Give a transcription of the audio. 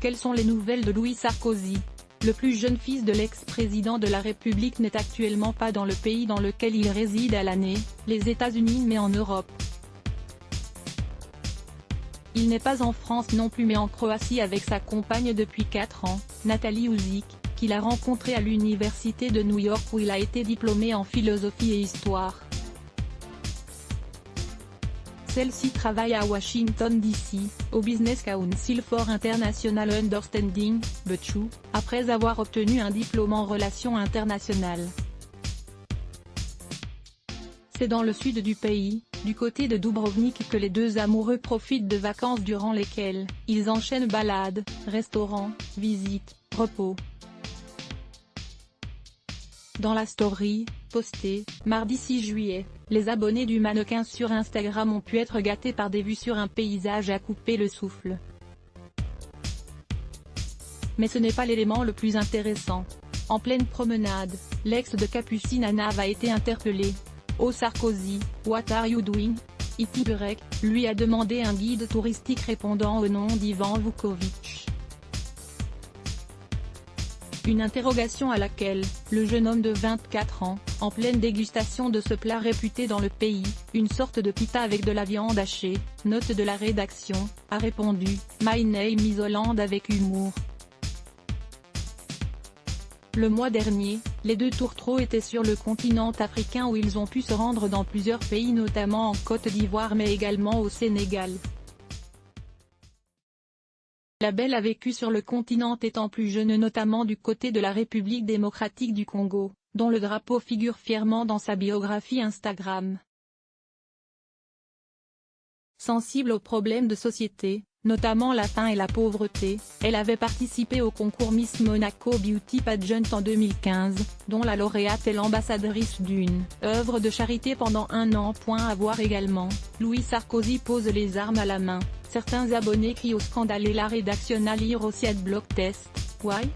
Quelles sont les nouvelles de Louis Sarkozy? Le plus jeune fils de l'ex-président de la République n'est actuellement pas dans le pays dans lequel il réside à l'année, les États-Unis mais en Europe. Il n'est pas en France non plus mais en Croatie avec sa compagne depuis 4 ans, Nathalie Uzic, qu'il a rencontrée à l'université de New York où il a été diplômé en philosophie et histoire. Celle-ci travaille à Washington DC, au Business Council for International Understanding, BCU, après avoir obtenu un diplôme en relations internationales. C'est dans le sud du pays, du côté de Dubrovnik que les deux amoureux profitent de vacances durant lesquelles ils enchaînent balades, restaurants, visites, repos. Dans la story, postée, mardi 6 juillet, les abonnés du mannequin sur Instagram ont pu être gâtés par des vues sur un paysage à couper le souffle. Mais ce n'est pas l'élément le plus intéressant. En pleine promenade, l'ex de Capucine Anave a été interpellé. Oh Sarkozy, what are you doing? Y lui a demandé un guide touristique répondant au nom d'Ivan Vukovic. Une interrogation à laquelle, le jeune homme de 24 ans, en pleine dégustation de ce plat réputé dans le pays, une sorte de pita avec de la viande hachée, note de la rédaction, a répondu « My name is Hollande » avec humour. Le mois dernier, les deux tourtereaux étaient sur le continent africain où ils ont pu se rendre dans plusieurs pays notamment en Côte d'Ivoire mais également au Sénégal. La belle a vécu sur le continent étant plus jeune notamment du côté de la République démocratique du Congo, dont le drapeau figure fièrement dans sa biographie Instagram. Sensible aux problèmes de société, notamment la faim et la pauvreté, elle avait participé au concours Miss Monaco Beauty Pageant en 2015, dont la lauréate est l'ambassadrice d'une œuvre de charité pendant 1 an. À voir également, Louis Sarkozy pose les armes à la main, certains abonnés crient au scandale et la rédaction à lire aussi Adblock Test, why?